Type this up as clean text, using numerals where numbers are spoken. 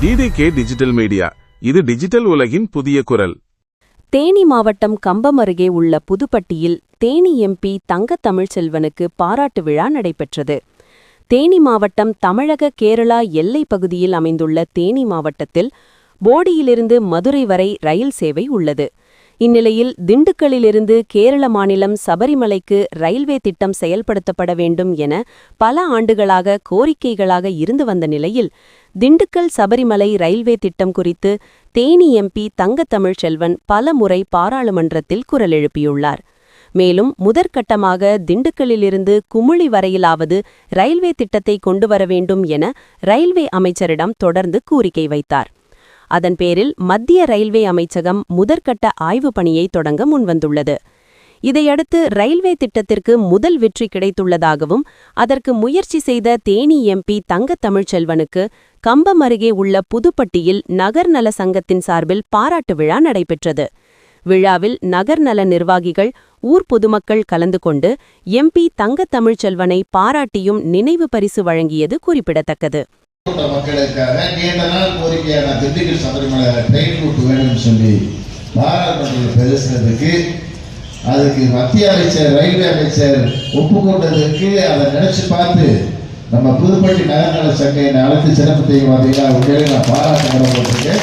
DDK digital media, இது digital உலகின் புதிய குரல். தேனி மாவட்டம் கம்பம் அருகே உள்ள புதுப்பட்டியில் தேனி MP தங்க தமிழ்ச்செல்வனுக்கு பாராட்டு விழா நடைபெற்றது. தேனி மாவட்டம் தமிழக கேரளா எல்லை பகுதியில் அமைந்துள்ள தேனி மாவட்டத்தில் போடியிலிருந்து மதுரை வரை ரயில் சேவை உள்ளது. இந்நிலையில் திண்டுக்கல்லிலிருந்து கேரள மாநிலம் சபரிமலைக்கு ரயில்வே திட்டம் செயல்படுத்தப்பட வேண்டும் என பல ஆண்டுகளாக கோரிக்கைகளாக இருந்து வந்த நிலையில் திண்டுக்கல் சபரிமலை ரயில்வே திட்டம் குறித்து தேனி MP தங்க தமிழ்ச்செல்வன் பல முறை பாராளுமன்றத்தில் குரல் எழுப்பியுள்ளார். மேலும் முதற்கட்டமாக திண்டுக்கல்லிலிருந்து குமுளி வரையிலாவது ரயில்வே திட்டத்தை கொண்டு வர வேண்டும் என ரயில்வே அமைச்சரிடம் தொடர்ந்து கோரிக்கை வைத்தார். அதன் பேரில் மத்திய ரயில்வே அமைச்சகம் முதற்கட்ட ஆய்வு பணியை தொடங்க முன்வந்துள்ளது. இதையடுத்து ரயில்வே திட்டத்திற்கு முதல் வெற்றி கிடைத்துள்ளதாகவும் அதற்கு முயற்சி செய்த தேனி MP தங்க தமிழ்ச்செல்வனுக்கு கம்பம் அருகே உள்ள புதுப்பட்டியில் நகர்நல சங்கத்தின் சார்பில் பாராட்டு விழா நடைபெற்றது. விழாவில் நகர்நல நிர்வாகிகள், ஊர் பொதுமக்கள் கலந்து கொண்டு MP தங்க தமிழ்ச்செல்வனை பாராட்டியும் நினைவு பரிசு வழங்கியது குறிப்பிடத்தக்கது. மக்களுக்காக நீண்ட நாள் கோரிக்கையான திண்டுக்கல் சபரிமலை ட்ரெயின் ரூட் வேணும்னு சொல்லி பாராளுமன்றத்தில் பேசுறதுக்கு அதுக்கு மத்திய அமைச்சர் ரயில்வே அமைச்சர் ஒப்புக்கொண்டதற்கு அதை நினைச்சு பார்த்து நம்ம புதுப்பட்டி நகர்நல சங்கம் அழைத்து சிறப்பு செய்யும் பார்த்தீங்கன்னா உண்மையிலே நான் பாராட்டு போட்டிருக்கேன்.